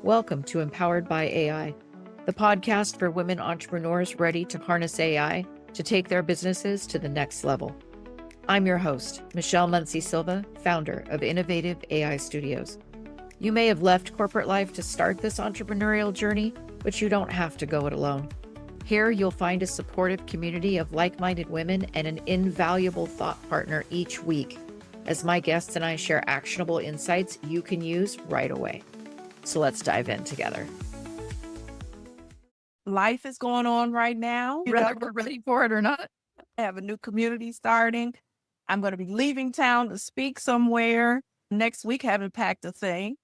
Welcome to Empowered by AI, the podcast for women entrepreneurs ready to harness AI to take their businesses to the next level. I'm your host, Michelle Muncie Silva, founder of Innovative AI Studios. You may have left corporate life to start this entrepreneurial journey, but you don't have to go it alone. Here, you'll find a supportive community of like-minded women and an invaluable thought partner each week, as my guests and I share actionable insights you can use right away. So let's dive in together. Life is going on right now, whether we're ready for it or not. I have a new community starting. I'm going to be leaving town to speak somewhere next week. Haven't packed a thing.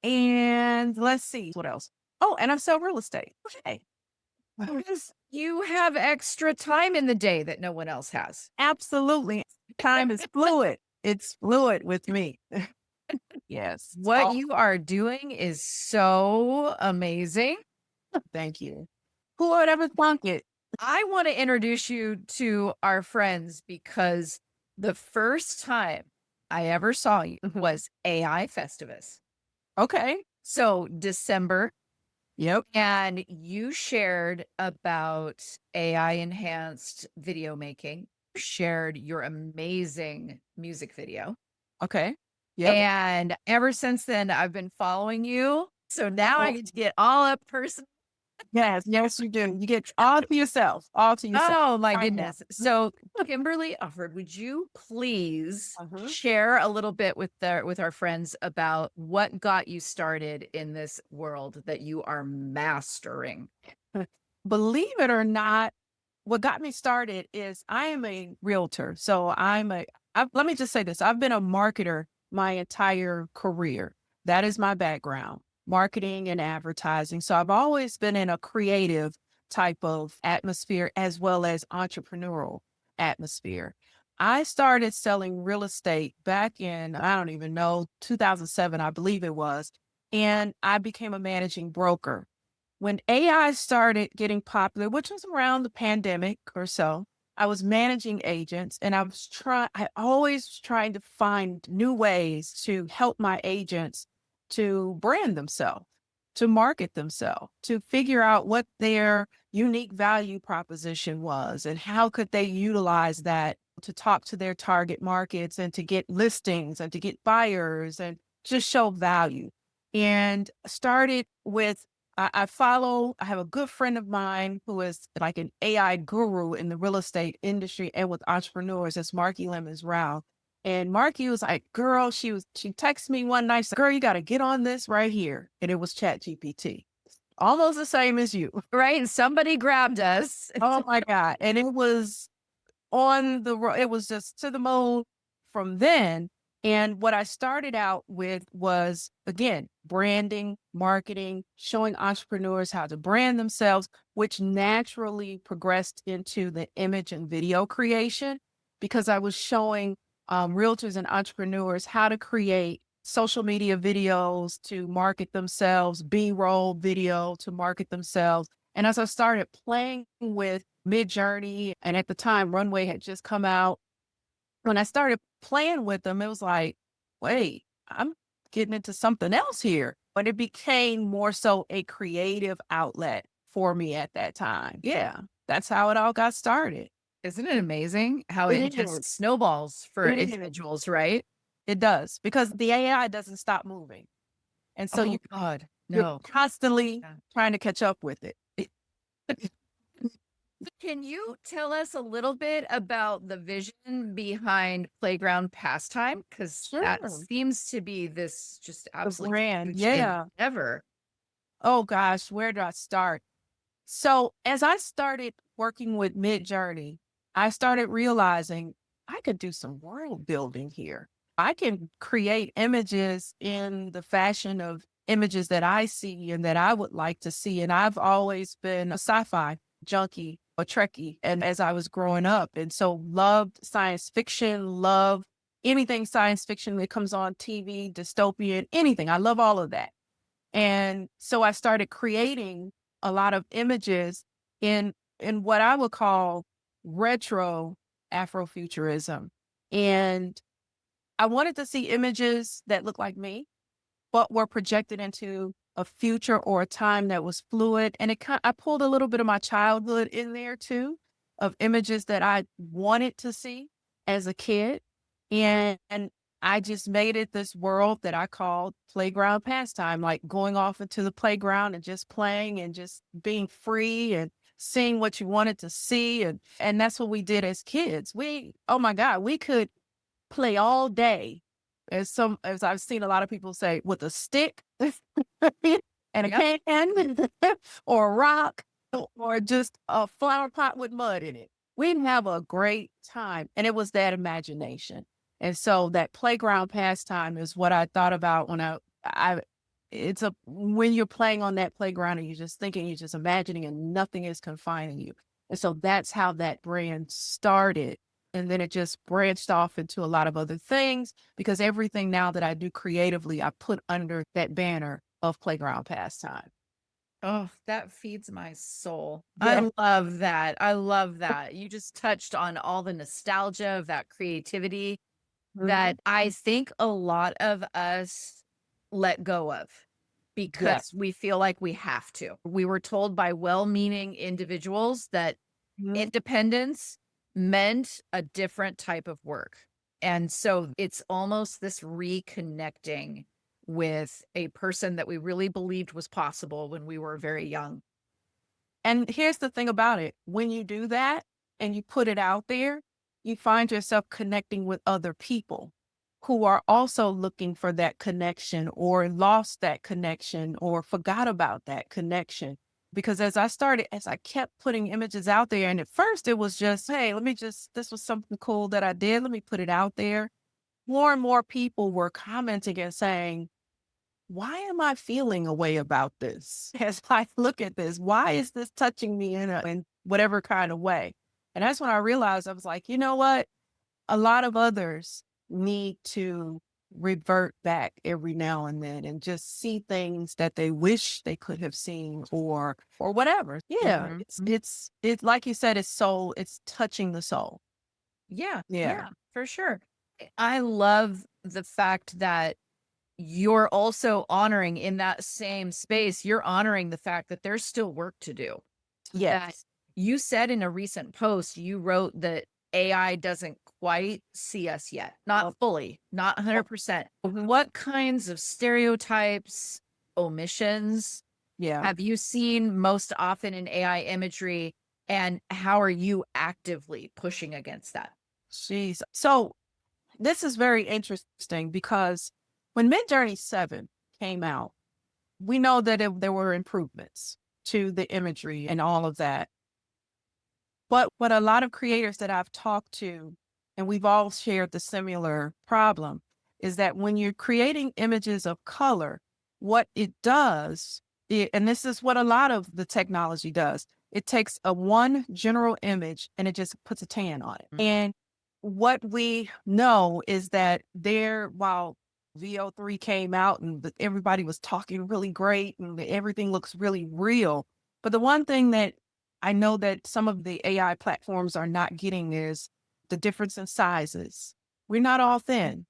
And let's see what else. Oh, and I sell real estate. Okay. You have extra time in the day that no one else has. Absolutely. Time is fluid. It's fluid with me. Yes. What you are doing is so amazing. Thank you. Who would ever thunk it? I want to introduce you to our friends because the first time I ever saw you was AI Festivus. Okay. So December. Yep. And you shared about AI enhanced video making, shared your amazing music video. Okay. Yep. And ever since then, I've been following you. So now I get to get all up personal. Yes, you do. You get all to yourself, Oh my Right goodness. So Kimberly Offord, would you please Uh-huh. share a little bit with our friends about what got you started in this world that you are mastering? Believe it or not, what got me started is I am a realtor. So let me just say this. I've been a marketer my entire career. That is my background, marketing and advertising. So I've always been in a creative type of atmosphere as well as entrepreneurial atmosphere. I started selling real estate back in, I don't even know, 2007, I believe it was. And I became a managing broker. When AI started getting popular, which was around the pandemic or so, I was managing agents and I always trying to find new ways to help my agents to brand themselves, to market themselves, to figure out what their unique value proposition was and how could they utilize that to talk to their target markets and to get listings and to get buyers and just show value. And started with I have a good friend of mine who is like an AI guru in the real estate industry and with entrepreneurs. That's Marky Lemons Rao. And Marky was like, girl, she texted me one night, said, girl, you got to get on this right here. And it was Chat GPT. Almost the same as you. Right? And somebody grabbed us. Oh my God. And it was it was just to the moon from then. And what I started out with was, again, branding, marketing, showing entrepreneurs how to brand themselves, which naturally progressed into the image and video creation because I was showing realtors and entrepreneurs how to create social media videos to market themselves, B-roll video to market themselves. And as I started playing with Midjourney, and at the time, Runway had just come out, when I started playing with them, it was like, wait, I'm getting into something else here. But it became more so a creative outlet for me at that time. Yeah, that's how it all got started. Isn't it amazing how it just snowballs for individuals, right? It does, because the AI doesn't stop moving. And so you're constantly trying to catch up with it. Can you tell us a little bit about the vision behind Playground Pastime? Because that seems to be this just absolute brand. huge Yeah. endeavor. Oh gosh, where do I start? So as I started working with Midjourney, I started realizing I could do some world building here. I can create images in the fashion of images that I see and that I would like to see. And I've always been a sci-fi junkie, a Trekkie, and as I was growing up. And so loved science fiction, love anything science fiction that comes on TV, dystopian, anything. I love all of that. And so I started creating a lot of images in what I would call retro Afrofuturism. And I wanted to see images that look like me, but were projected into a future or a time that was fluid. And I pulled a little bit of my childhood in there too, of images that I wanted to see as a kid. And I just made it this world that I called Playground Pastime, like going off into the playground and just playing and just being free and seeing what you wanted to see. And that's what we did as kids. Oh my God, we could play all day, as I've seen a lot of people say, with a stick and a Yep. can or a rock or just a flower pot with mud in it. We'd have a great time. And it was that imagination. And so that playground pastime is what I thought about when when you're playing on that playground and you're just thinking, you're just imagining and nothing is confining you. And so that's how that brand started. And then it just branched off into a lot of other things, because everything now that I do creatively, I put under that banner of Playground Pastime. Oh, that feeds my soul. Yeah. I love that. I love that. You just touched on all the nostalgia of that creativity that I think a lot of us let go of because we feel like we have to. We were told by well-meaning individuals that independence meant a different type of work. And so it's almost this reconnecting with a person that we really believed was possible when we were very young. And here's the thing about it. When you do that and you put it out there, you find yourself connecting with other people who are also looking for that connection or lost that connection or forgot about that connection. Because as I kept putting images out there, and at first it was just, hey, this was something cool that I did. Let me put it out there. More and more people were commenting and saying, why am I feeling a way about this? As I look at this, why is this touching me in whatever kind of way? And that's when I realized, I was like, you know what? A lot of others need to revert back every now and then and just see things that they wish they could have seen or whatever. Yeah. It's like you said, it's touching the soul. Yeah, Yeah. yeah, for sure. I love the fact that you're also honoring in that same space, you're honoring the fact that there's still work to do. That Yes. you said in a recent post, you wrote that AI doesn't quite see us yet, not fully, not 100%. What kinds of stereotypes, omissions Yeah. have you seen most often in AI imagery, and how are you actively pushing against that? Jeez. So this is very interesting because when Midjourney 7 came out, we know that there were improvements to the imagery and all of that. But what a lot of creators that I've talked to, and we've all shared the similar problem, is that when you're creating images of color, what it does, and this is what a lot of the technology does, it takes a one general image and it just puts a tan on it. And what we know is that while VO3 came out and everybody was talking really great and everything looks really real, but the one thing that I know that some of the AI platforms are not getting is the difference in sizes. We're not all thin.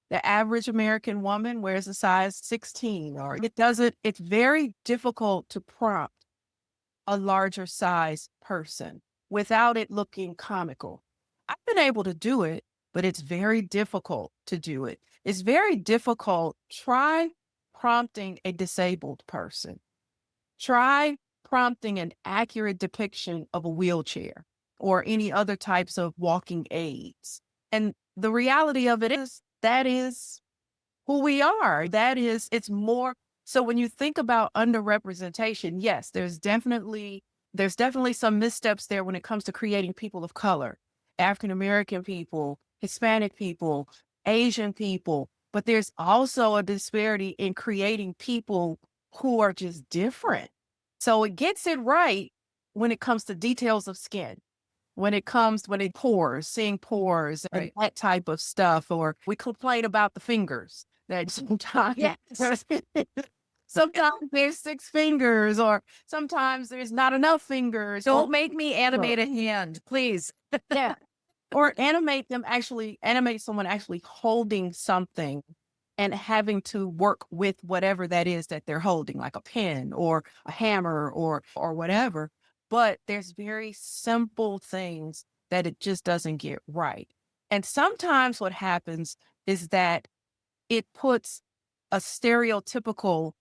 The average American woman wears a size 16, or it's very difficult to prompt a larger size person without it looking comical. I've been able to do it, but it's very difficult to do it. It's very difficult. Try prompting a disabled person. Try prompting an accurate depiction of a wheelchair or any other types of walking aids. And the reality of it is that is who we are. It's more. So when you think about underrepresentation, yes, there's definitely some missteps there when it comes to creating people of color, African American people, Hispanic people, Asian people. But there's also a disparity in creating people who are just different. So it gets it right when it comes to details of skin, when it pores, seeing pores and that type of stuff. Or we complain about the fingers that sometimes, sometimes there's 6 fingers, or sometimes there's not enough fingers. Don't make me animate a hand, please. Yeah. Or animate someone actually holding something and having to work with whatever that is that they're holding, like a pen or a hammer or whatever. But there's very simple things that it just doesn't get right. And sometimes what happens is that it puts a stereotypical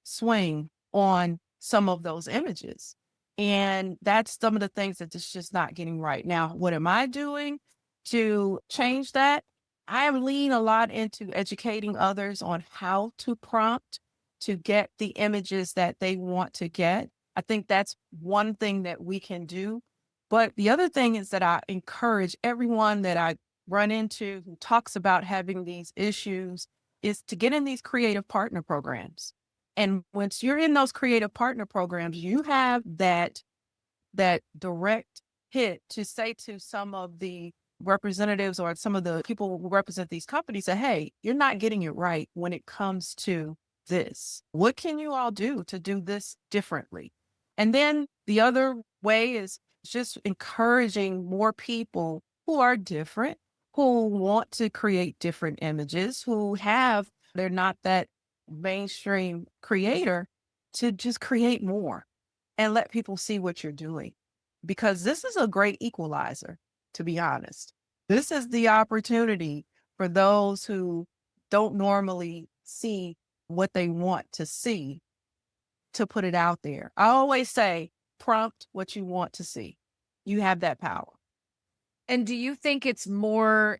swing on some of those images. And that's some of the things that it's just not getting right. Now, what am I doing to change that? I am leaning a lot into educating others on how to prompt to get the images that they want to get. I think that's one thing that we can do. But the other thing is that I encourage everyone that I run into who talks about having these issues is to get in these creative partner programs. And once you're in those creative partner programs, you have that direct hit to say to some of the representatives or some of the people who represent these companies that, hey, you're not getting it right when it comes to this. What can you all do to do this differently? And then the other way is just encouraging more people who are different, who want to create different images, they're not that mainstream creator, to just create more and let people see what you're doing. Because this is a great equalizer, to be honest. This is the opportunity for those who don't normally see what they want to see to put it out there. I always say, prompt what you want to see. You have that power. And do you think it's more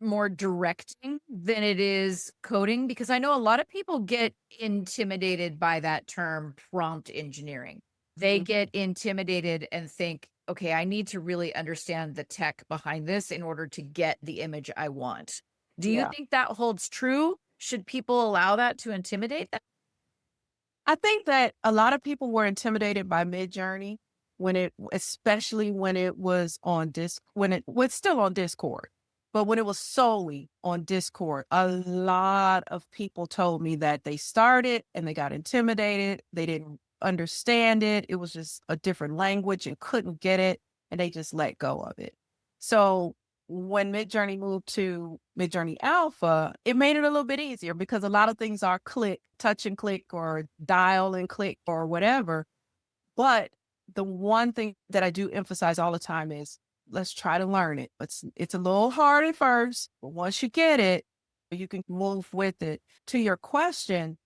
directing than it is coding? Because I know a lot of people get intimidated by that term prompt engineering. They get intimidated and think, okay, I need to really understand the tech behind this in order to get the image I want. Do you Yeah. think that holds true? Should people allow that to intimidate them? I think that a lot of people were intimidated by Midjourney especially when it was on when it was still on Discord, but when it was solely on Discord, a lot of people told me that they started and they got intimidated. They didn't understand it. It was just a different language and couldn't get it, and they just let go of it. So when Midjourney moved to Midjourney Alpha, it made it a little bit easier because a lot of things are touch and click or dial and click or whatever. But the one thing that I do emphasize all the time is let's try to learn it. It's a little hard at first, but once you get it, you can move with it. To your question,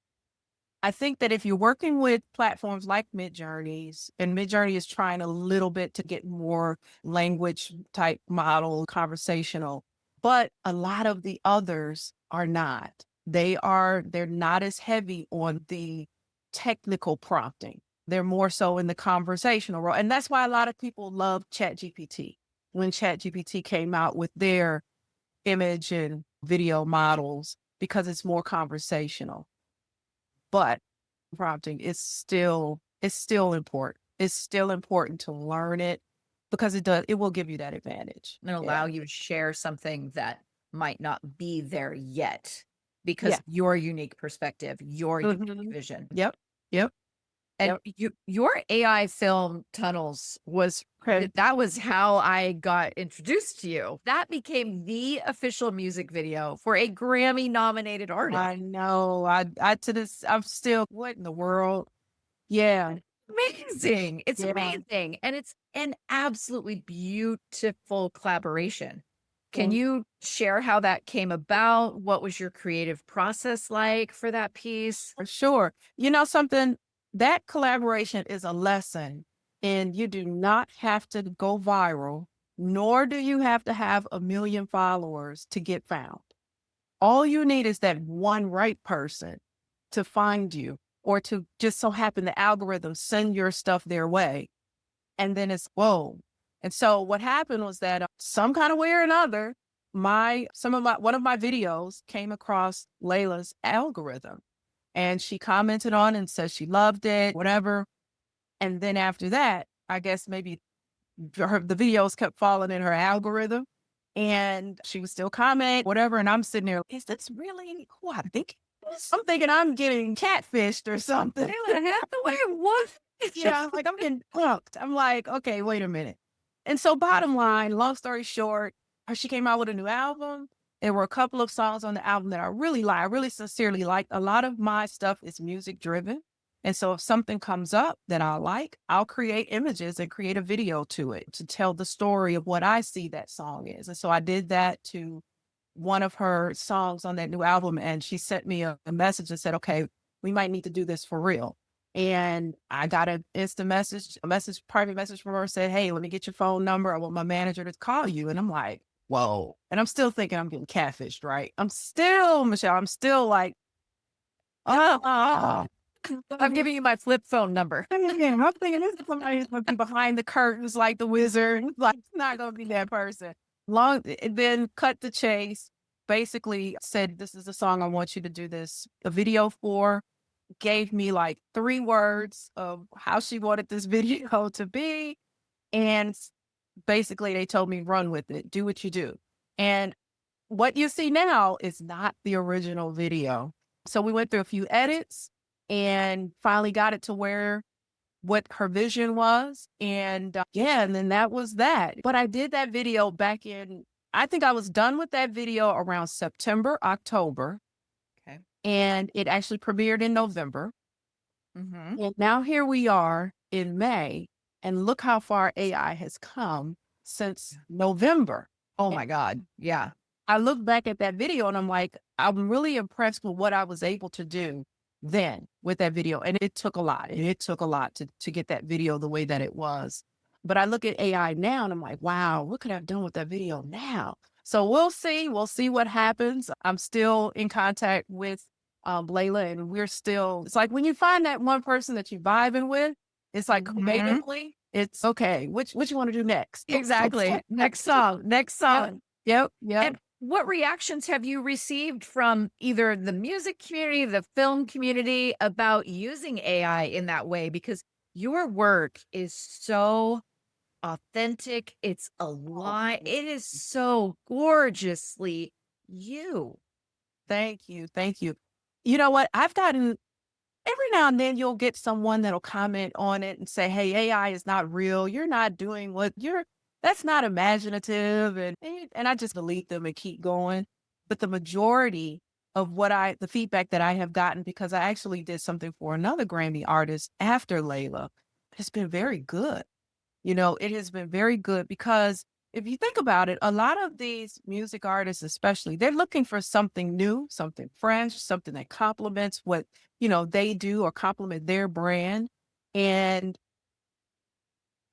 I think that if you're working with platforms like Midjourney's, and Midjourney is trying a little bit to get more language type model, conversational, but a lot of the others are not. They're not as heavy on the technical prompting. They're more so in the conversational role. And that's why a lot of people love ChatGPT. When ChatGPT came out with their image and video models, because it's more conversational. But prompting is it's still important. It's still important to learn it because it will give you that advantage. And allow you to share something that might not be there yet because Yeah. your unique perspective, your unique Mhm. vision. Yep. Yep. And your AI film Tunnels was Okay. that was how I got introduced to you. That became the official music video for a Grammy-nominated artist. I know. I'm still, what in the world? Yeah. Amazing. It's Yeah. amazing. And it's an absolutely beautiful collaboration. Can Mm, you share how that came about? What was your creative process like for that piece? for sure. You know something? That collaboration is a lesson, and you do not have to go viral, nor do you have to have a million followers to get found. All you need is that one right person to find you, or to just so happen the algorithm send your stuff their way. And then it's whoa. And so what happened was that some kind of way or another, one of my videos came across Layla's algorithm, and she commented on it and said she loved it, whatever. And then after that, I guess maybe the videos kept falling in her algorithm, and she was still commenting, whatever. And I'm sitting there, is this really who I think it is? I'm thinking I'm getting catfished or something. Lalah Hathaway, what? Yeah, like I'm getting punked. I'm like, okay, wait a minute. And so bottom line, long story short, she came out with a new album. There were a couple of songs on the album that I really sincerely like. A lot of my stuff is music driven. And so if something comes up that I like, I'll create images and create a video to it to tell the story of what I see that song is. And so I did that to one of her songs on that new album. And she sent me a message and said, okay, we might need to do this for real. And I got an instant message, private message from her, said, hey, let me get your phone number. I want my manager to call you. And I'm like, whoa. And I'm still thinking I'm getting catfished, right? Michelle, I'm still like, I'm giving you my flip phone number. I'm thinking this is somebody who's going to be behind the curtains like the wizard. Like, it's not going to be that person. Then cut the chase. Basically said, this is the song I want you to do a video for. Gave me like 3 words of how she wanted this video to be. And basically they told me, run with it, do what you do. And what you see now is not the original video. So we went through a few edits and finally got it to what her vision was. And and then that was that. But I did that video back I think I was done with that video around September, October. Okay. And it actually premiered in November. Mm-hmm. And now here we are in May, and look how far AI has come since November. Oh my God. Yeah. I look back at that video and I'm like, I'm really impressed with what I was able to do then with that video. And it took a lot. And it took a lot to get that video the way that it was. But I look at AI now and I'm like, wow, what could I have done with that video now? So we'll see. We'll see what happens. I'm still in contact with Lalah, and it's like when you find that one person that you're vibing with, it's like creatively, it's okay. What you want to do next? Exactly. Next song. Yep. And what reactions have you received from either the music community, the film community about using AI in that way? Because your work is so authentic. It's alive. It is so gorgeously you. Thank you. Thank you. You know what? I've gotten every now and then you'll get someone that'll comment on it and say, hey, AI is not real. You're not doing that's not imaginative. And I just delete them and keep going. But the majority of the feedback that I have gotten, because I actually did something for another Grammy artist after Lalah, has been very good. It has been very good because if you think about it, a lot of these music artists, especially, they're looking for something new, something fresh, something that complements what, they do or complement their brand. And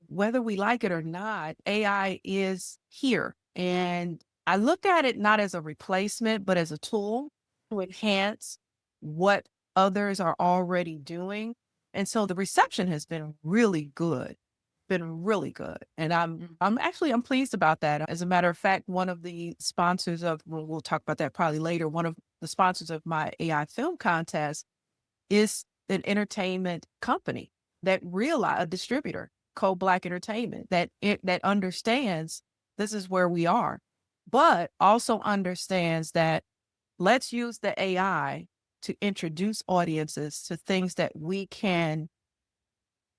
whether we like it or not, AI is here. And I look at it not as a replacement, but as a tool to enhance what others are already doing. And so the reception has been really good. And I'm pleased about that. As a matter of fact, one of the sponsors we'll talk about that probably later. One of the sponsors of my AI film contest is an entertainment company that a distributor, Code Black Entertainment, that understands this is where we are, but also understands that let's use the AI to introduce audiences to things that we can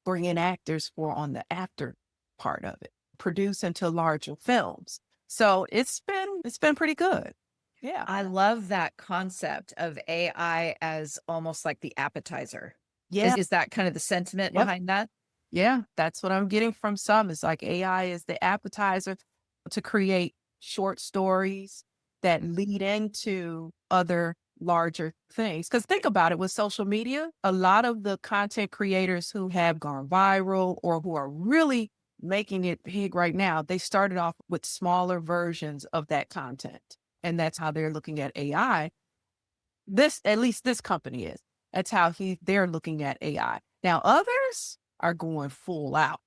bring in actors for on the after part of it, produce into larger films. So it's been pretty good. Yeah. I love that concept of AI as almost like the appetizer. Yeah. Is that kind of the sentiment behind that? Yeah, that's what I'm getting from some. It's like AI is the appetizer to create short stories that lead into other larger things. Because think about it, with social media, a lot of the content creators who have gone viral or who are really making it big right now, they started off with smaller versions of that content. And that's how they're looking at AI. At least this company is. That's how they're looking at AI. Now, others are going full out.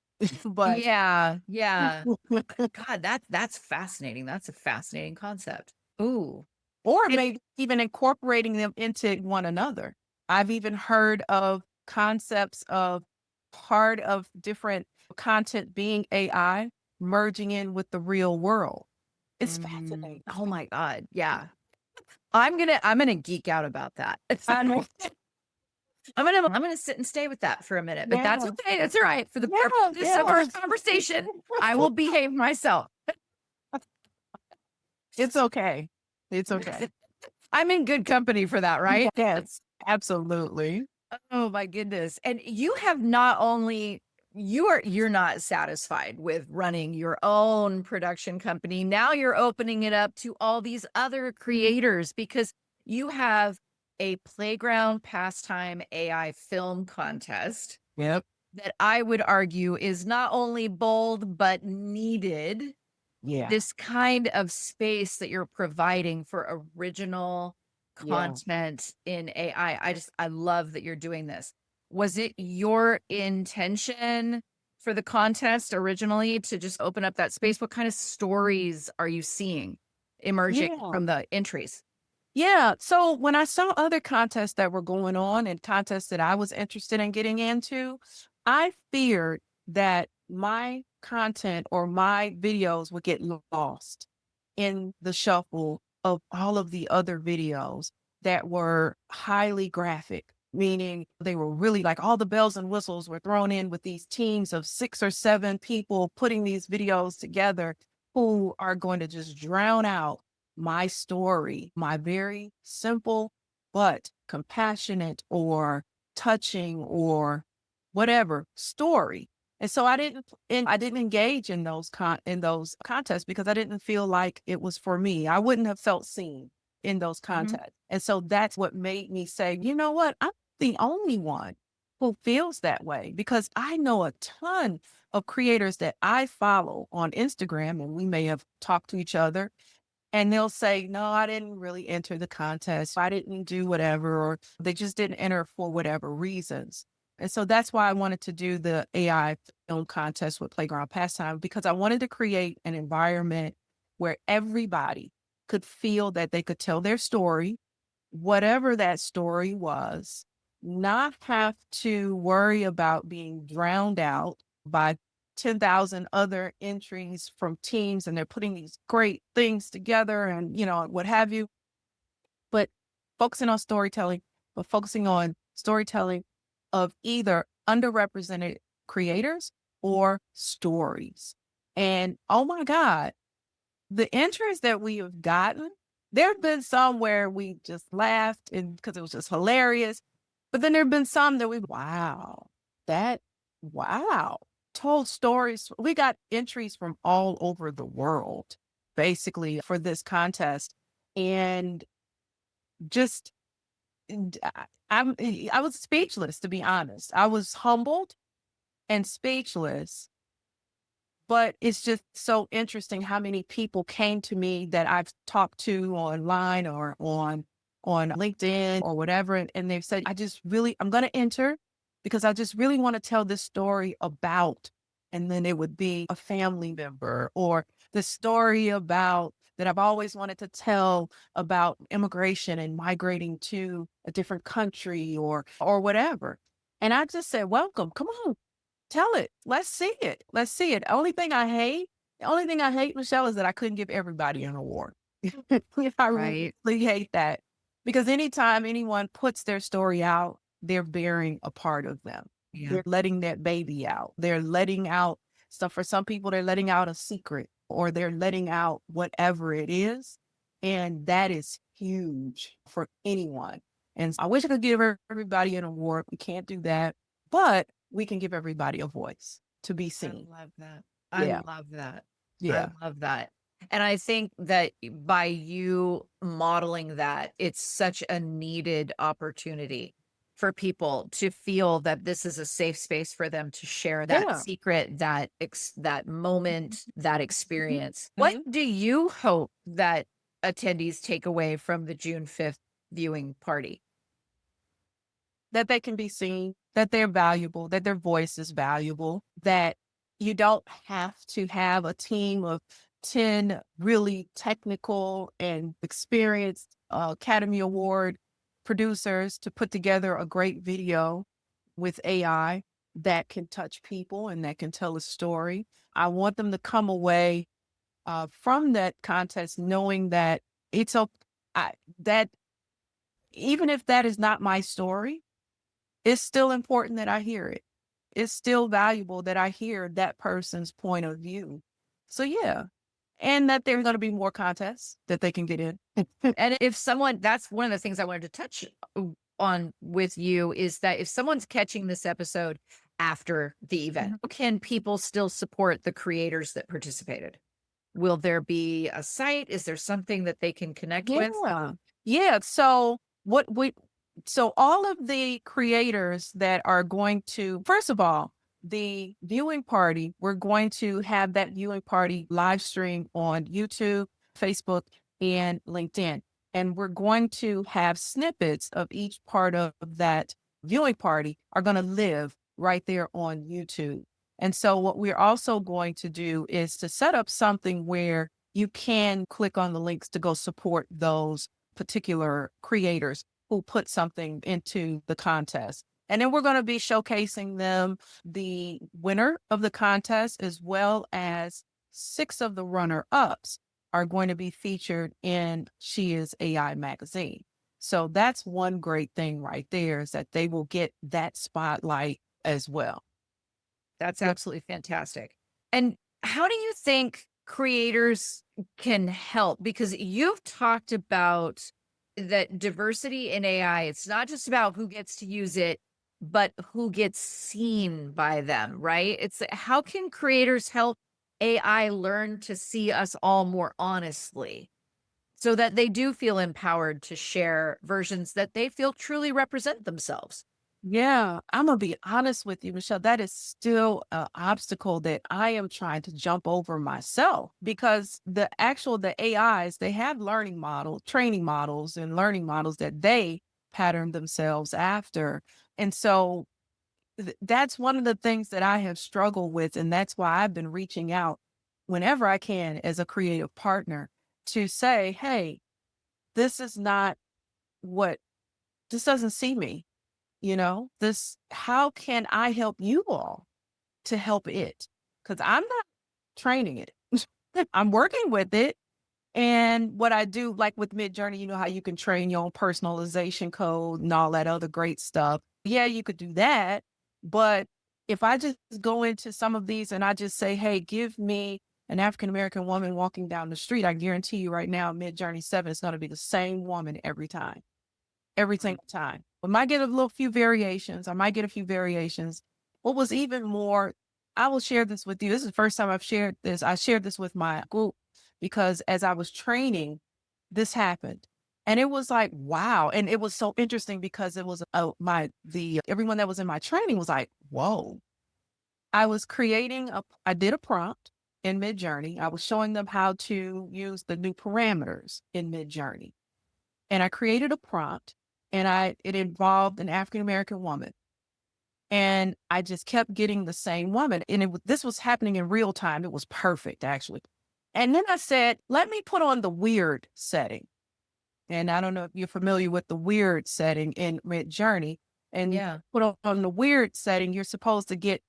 But yeah. God, that's fascinating. That's a fascinating concept. Ooh. Or maybe even incorporating them into one another. I've even heard of concepts of part of different content being AI merging in with the real world. It's fascinating. Oh my God. Yeah. I'm gonna geek out about that. I'm gonna sit and stay with that for a minute, but that's okay. That's all right. For the purpose of our conversation, I will behave myself. It's okay. It's okay. I'm in good company for that, right? Yes, absolutely. Oh my goodness. And you have not only you're not satisfied with running your own production company. Now you're opening it up to all these other creators because you have a Playground Pastime AI film contest Yep. that I would argue is not only bold but needed. Yeah. This kind of space that you're providing for original Yeah. content in AI. I love that you're doing this. Was it your intention for the contest originally to just open up that space? What kind of stories are you seeing emerging Yeah. from the entries? Yeah. So when I saw other contests that were going on and contests that I was interested in getting into, I feared that my content or my videos would get lost in the shuffle of all of the other videos that were highly graphic, meaning they were really like all the bells and whistles were thrown in with these teams of 6 or 7 people putting these videos together who are going to just drown out my story, my very simple but compassionate or touching or whatever story. And so I didn't engage in in those contests because I didn't feel like it was for me. I wouldn't have felt seen in those Mhm. contests. And so that's what made me say, you know what? I'm the only one who feels that way because I know a ton of creators that I follow on Instagram and we may have talked to each other and they'll say, no, I didn't really enter the contest. I didn't do whatever, or they just didn't enter for whatever reasons. And so that's why I wanted to do the AI film contest with Playground Pastime because I wanted to create an environment where everybody could feel that they could tell their story, whatever that story was, not have to worry about being drowned out by 10,000 other entries from teams and they're putting these great things together and, what have you, but focusing on storytelling, but focusing on storytelling of either underrepresented creators or stories. And oh my God, the entries that we have gotten, there have been some where we just laughed and because it was just hilarious. But then there have been some that that, wow, told stories. We got entries from all over the world, basically, for this contest. And just, I was speechless, to be honest. I was humbled and speechless, but it's just so interesting how many people came to me that I've talked to online or on LinkedIn or whatever, and they've said, I'm going to enter because I just really want to tell this story about, and then it would be a family member or the story about that I've always wanted to tell about immigration and migrating to a different country or whatever. And I just said, welcome, come on, tell it. Let's see it. Let's see it. The only thing I hate, Michelle, is that I couldn't give everybody an award. I Right. really hate that because anytime anyone puts their story out, they're bearing a part of them. Yeah. They're letting that baby out. They're letting out stuff. For some people, they're letting out a secret or they're letting out whatever it is. And that is huge for anyone. And I wish I could give everybody an award. We can't do that. But we can give everybody a voice to be I seen. love that. I Yeah. love that. I Yeah. love that. And I think that by you modeling that, it's such a needed opportunity for people to feel that this is a safe space for them to share that Yeah. secret, that moment, that Mhm. experience. What Mhm. do you hope that attendees take away from the June 5th viewing party? That they can be seen, that they're valuable, that their voice is valuable, that you don't have to have a team of 10 really technical and experienced Academy Award producers to put together a great video with AI that can touch people and that can tell a story. I want them to come away from that contest knowing that it's okay, that even if that is not my story, it's still important that I hear it. It's still valuable that I hear that person's point of view. So yeah. and that there's going to be more contests that they can get in. And if someone, that's one of the things I wanted to touch on with you, is that if someone's catching this episode after the event, Mhm. can people still support the creators that participated? Will there be a site? Is there something that they can connect with? Yeah. Yeah. So all of the creators that are going to, first of all, the viewing party, we're going to have that viewing party live stream on YouTube, Facebook, and LinkedIn. And we're going to have snippets of each part of that viewing party are going to live right there on YouTube. And so what we're also going to do is to set up something where you can click on the links to go support those particular creators who put something into the contest. And then we're going to be showcasing them, the winner of the contest, as well as 6 of the runner ups are going to be featured in She Is AI magazine. So that's one great thing right there, is that they will get that spotlight as well. That's Yep. absolutely fantastic. And how do you think creators can help? Because you've talked about that diversity in AI, it's not just about who gets to use it, but who gets seen by them, right? It's how can creators help AI learn to see us all more honestly so that they do feel empowered to share versions that they feel truly represent themselves? Yeah, I'm gonna be honest with you, Michelle. That is still an obstacle that I am trying to jump over myself, because the AIs, they have learning model, training models and learning models that they pattern themselves after. And so that's one of the things that I have struggled with. And that's why I've been reaching out whenever I can as a creative partner to say, hey, this is not what, this doesn't see me. How can I help you all to help it? Because I'm not training it. I'm working with it. And what I do, like with Midjourney, you know how you can train your own personalization code and all that other great stuff. Yeah, you could do that. But if I just go into some of these and I just say, hey, give me an African American woman walking down the street, I guarantee you right now, Midjourney 7 is going to be the same woman every single time. We might get a little few variations. I might get a few variations. What was even more, I will share this with you. This is the first time I've shared this. I shared this with my group because as I was training, this happened. And it was like, wow. And it was so interesting because it was everyone that was in my training was like, whoa. I did a prompt in Midjourney. I was showing them how to use the new parameters in Midjourney. And I created a prompt, and it involved an African American woman. And I just kept getting the same woman. And this was happening in real time. It was perfect, actually. And then I said, let me put on the weird setting. And I don't know if you're familiar with the weird setting in Midjourney. And Yeah. put on the weird setting, you're supposed to get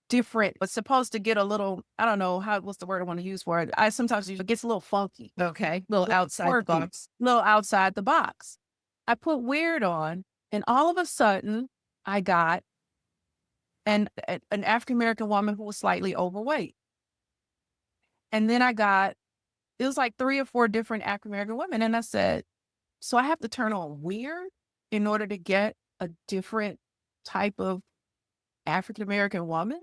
different, but supposed to get a little, I don't know what's the word I want to use for it. I sometimes use, it gets a little funky, Okay. A little outside the quirky, box. little outside the box. I put weird on, and all of a sudden, I got an African American woman who was slightly overweight. And then it was like 3 or 4 different African American women. And I said, so I have to turn on weird in order to get a different type of African American woman.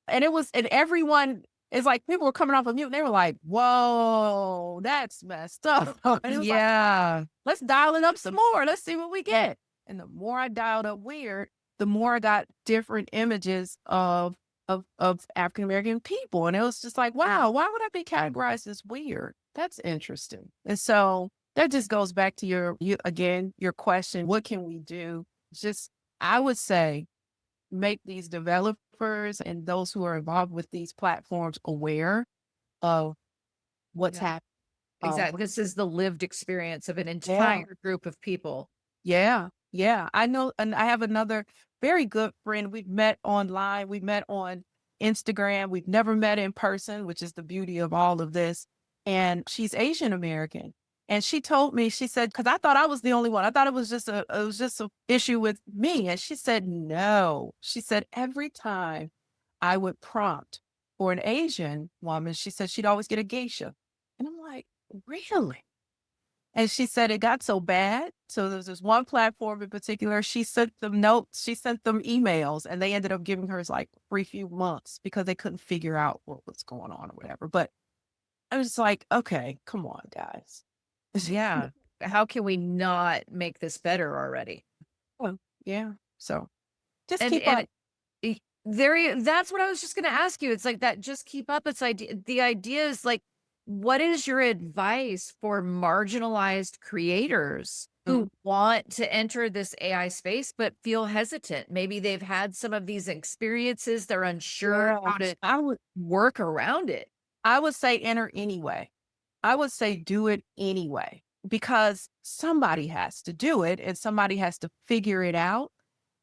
And everyone is like, people were coming off of mute and they were like, whoa, that's messed up. And it was like, Yeah. let's dial it up some more. Let's see what we get. And the more I dialed up weird, the more I got different images of African American people. And it was just like, wow, why would I be categorized as weird? That's interesting. And so that just goes back to your question, what can we do? Just, I would say, make these developers and those who are involved with these platforms aware of what's Yeah. happening. Exactly. This is the lived experience of an Yeah. entire group of people. Yeah. Yeah. I know. And I have another very good friend. We've met online. We met on Instagram. We've never met in person, which is the beauty of all of this. And she's Asian American. And she told me, she said, because I thought I was the only one. I thought it was just a issue with me. And she said, no. She said, every time I would prompt for an Asian woman, she said she'd always get a geisha. And I'm like, really? And she said it got so bad. So there's this one platform in particular. She sent them notes, she sent them emails, and they ended up giving her like free few months because they couldn't figure out what was going on or whatever. But I was like, okay, come on, guys. Yeah. How can we not make this better already? Well, yeah. So just And keep on. that's what I was just going to ask you. It's like that, just keep up. The idea is like, what is your advice for marginalized creators who want to enter this AI space but feel hesitant? Maybe they've had some of these experiences, they're unsure how to work around it. I would say enter anyway. I would say do it anyway because somebody has to do it and somebody has to figure it out.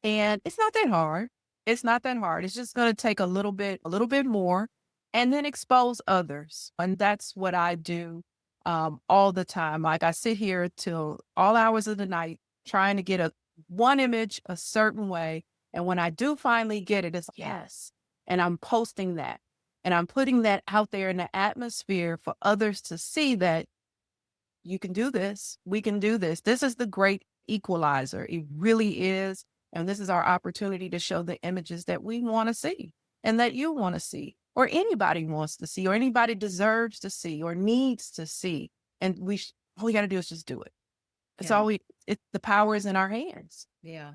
And it's not that hard. It's not that hard. It's just going to take a little bit more and then expose others. And that's what I do all the time. Like I sit here till all hours of the night trying to get one image a certain way. And when I do finally get it, it's yes. And I'm posting that. And I'm putting that out there in the atmosphere for others to see that you can do this. We can do this. This is the great equalizer. It really is. And this is our opportunity to show the images that we want to see and that you want to see, or anybody wants to see, or anybody deserves to see, or needs to see. And all we got to do is just do it. It's all the power is in our hands. Yeah.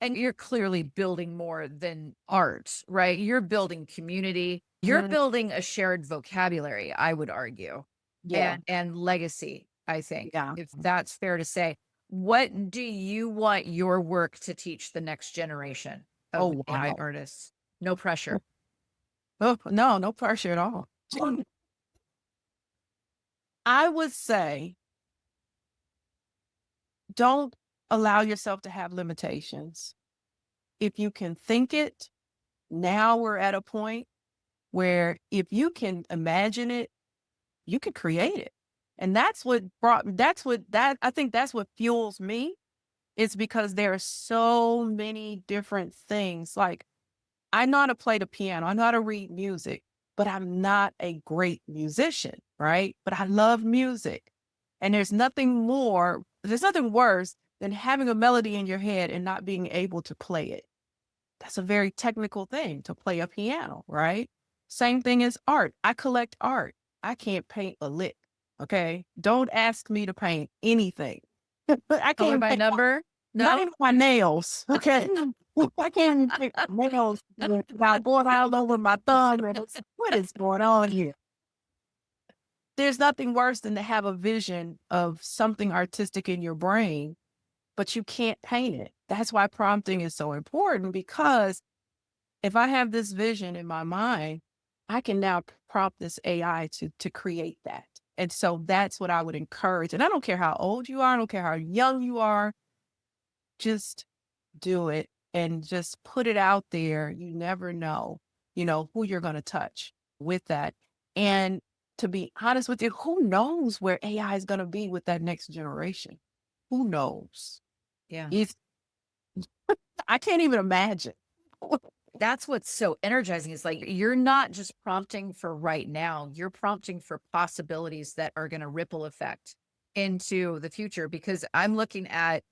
And you're clearly building more than art, right? You're building community. You're building a shared vocabulary, I would argue. Yeah. And legacy, I think, Yeah. if that's fair to say. What do you want your work to teach the next generation of AI wow. artists? No pressure. Oh, no pressure at all. I would say don't allow yourself to have limitations. If you can think it, now we're at a point where if you can imagine it, you can create it. And I think that's what fuels me. It's because there are so many different things. Like I know how to play the piano, I know how to read music, but I'm not a great musician, right? But I love music. And there's nothing worse than having a melody in your head and not being able to play it. That's a very technical thing to play a piano, right? Same thing as art. I collect art. I can't paint a lick. Okay. Don't ask me to paint anything. I Color can't by paint number? not No? even my nails. Okay. I can't even paint my nails without going all over my thumb. And what is going on here? There's nothing worse than to have a vision of something artistic in your brain, but you can't paint it. That's why prompting is so important, because if I have this vision in my mind, I can now prompt this AI to create that. And so that's what I would encourage. And I don't care how old you are, I don't care how young you are, just do it and just put it out there. You never know, who you're going to touch with that. And to be honest with you, who knows where AI is going to be with that next generation? Who knows? Yeah. I can't even imagine. That's what's so energizing. Is like, you're not just prompting for right now, you're prompting for possibilities that are going to ripple effect into the future. Because I'm looking at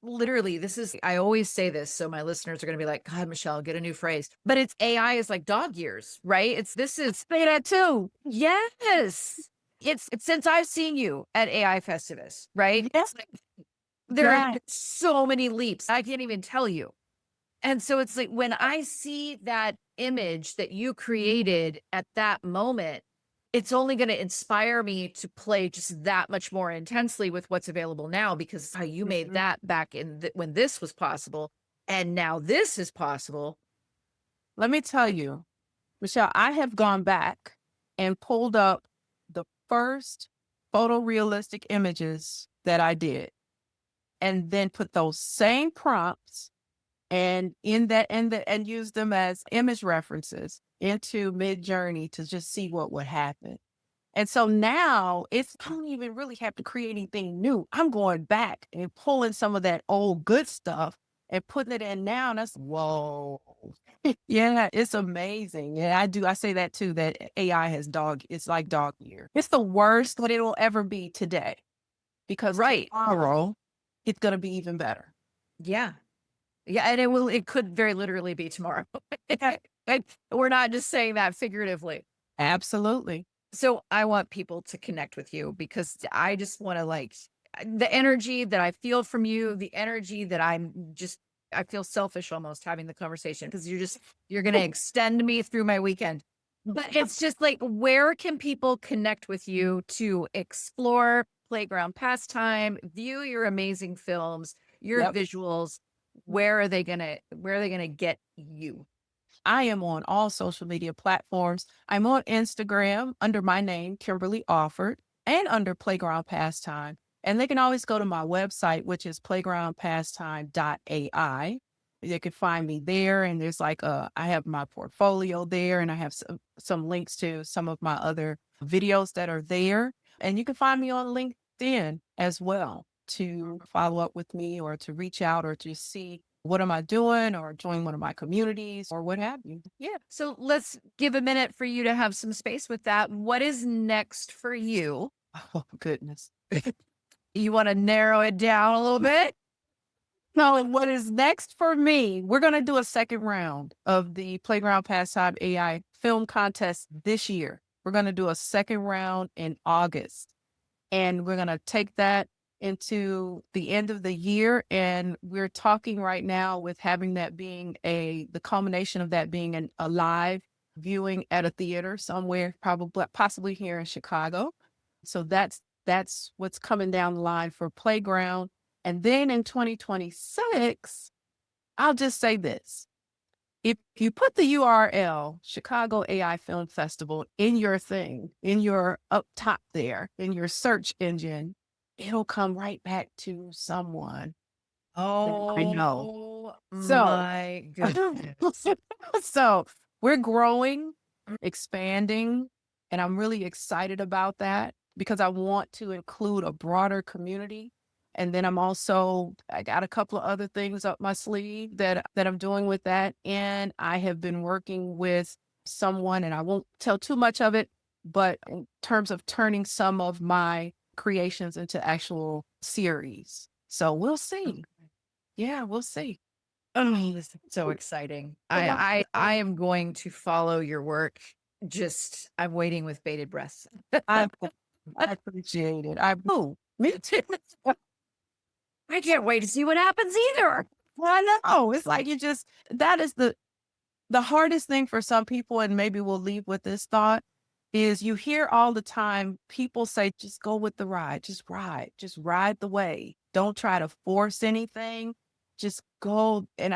literally, I always say this, so my listeners are going to be like, God, Michelle, get a new phrase. But it's AI is like dog years, right? Say that too. Yes. It's since I've seen you at AI Festivus, right? Yes. There are so many leaps. I can't even tell you. And so it's like, when I see that image that you created at that moment, it's only going to inspire me to play just that much more intensely with what's available now, because how you made that back when this was possible, and now this is possible. Let me tell you, Michelle, I have gone back and pulled up the first photorealistic images that I did, and then put those same prompts and use them as image references into Midjourney to just see what would happen. And so now I don't even really have to create anything new. I'm going back and pulling some of that old good stuff and putting it in now. And that's, whoa, Yeah, it's amazing. Yeah, I say that too, that AI has it's like dog year. It's the worst what it'll ever be today because Right. tomorrow it's going to be even better. Yeah. Yeah. And it could very literally be tomorrow. And we're not just saying that figuratively. Absolutely. So I want people to connect with you because I just want to like the energy that I feel from you, the energy that I feel selfish almost having the conversation because you're going to extend me through my weekend. But it's just like, where can people connect with you to explore Playground Pastime, view your amazing films, your Yep. visuals? Where are they gonna get you? I am on all social media platforms. I'm on Instagram under my name, Kimberly Offord, and under Playground Pastime. And they can always go to my website, which is PlaygroundPastime.ai. They can find me there. And there's I have my portfolio there, and I have some links to some of my other videos that are there. And you can find me on LinkedIn as well to follow up with me or to reach out or to see what am I doing or join one of my communities or what have you. Yeah. So let's give a minute for you to have some space with that. What is next for you? Oh, goodness. You want to narrow it down a little bit? No, and what is next for me? We're going to do a second round of the Playground Pastime AI film contest this year. We're going to do a second round in August, and we're going to take that into the end of the year. And we're talking right now with having that being the culmination of that being a live viewing at a theater somewhere, probably possibly here in Chicago. So that's what's coming down the line for Playground. And then in 2026, I'll just say this. If you put the URL Chicago AI Film Festival in your thing, in your up top there, in your search engine, it'll come right back to someone that I know. Oh So, my goodness. so we're growing, expanding, and I'm really excited about that because I want to include a broader community. And then I got a couple of other things up my sleeve that I'm doing with that. And I have been working with someone, and I won't tell too much of it, but in terms of turning some of my creations into actual series. So we'll see. Yeah, we'll see. Oh, this is so exciting. I am going to follow your work. I'm waiting with bated breath. I appreciate it. Me too. I can't wait to see what happens either. I know. It's like that is the hardest thing for some people, and maybe we'll leave with this thought, is you hear all the time people say, just go with the ride, just ride the wave. Don't try to force anything. Just go. And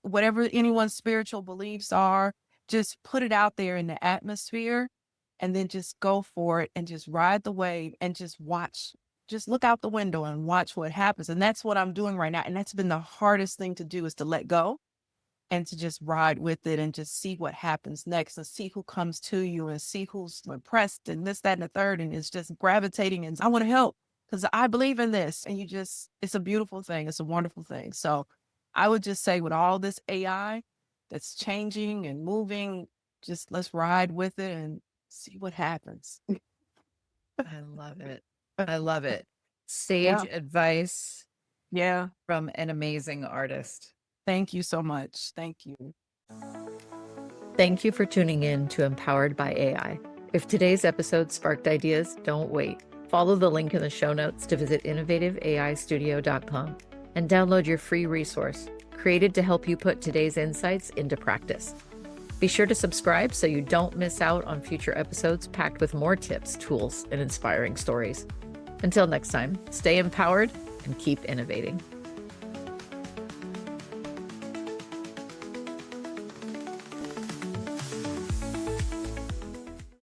whatever anyone's spiritual beliefs are, just put it out there in the atmosphere and then just go for it and just ride the wave and just watch. Just look out the window and watch what happens. And that's what I'm doing right now. And that's been the hardest thing to do, is to let go and to just ride with it and just see what happens next and see who comes to you and see who's impressed and this, that, and the third. And it's just gravitating and I want to help because I believe in this. And it's a beautiful thing. It's a wonderful thing. So I would just say, with all this AI that's changing and moving, just let's ride with it and see what happens. I love it. I love it. Sage Yeah. advice Yeah. from an amazing artist. Thank you so much. Thank you. Thank you for tuning in to Empowered by AI. If today's episode sparked ideas, don't wait. Follow the link in the show notes to visit innovativeaistudio.com and download your free resource, created to help you put today's insights into practice. Be sure to subscribe so you don't miss out on future episodes packed with more tips, tools, and inspiring stories. Until next time, stay empowered and keep innovating.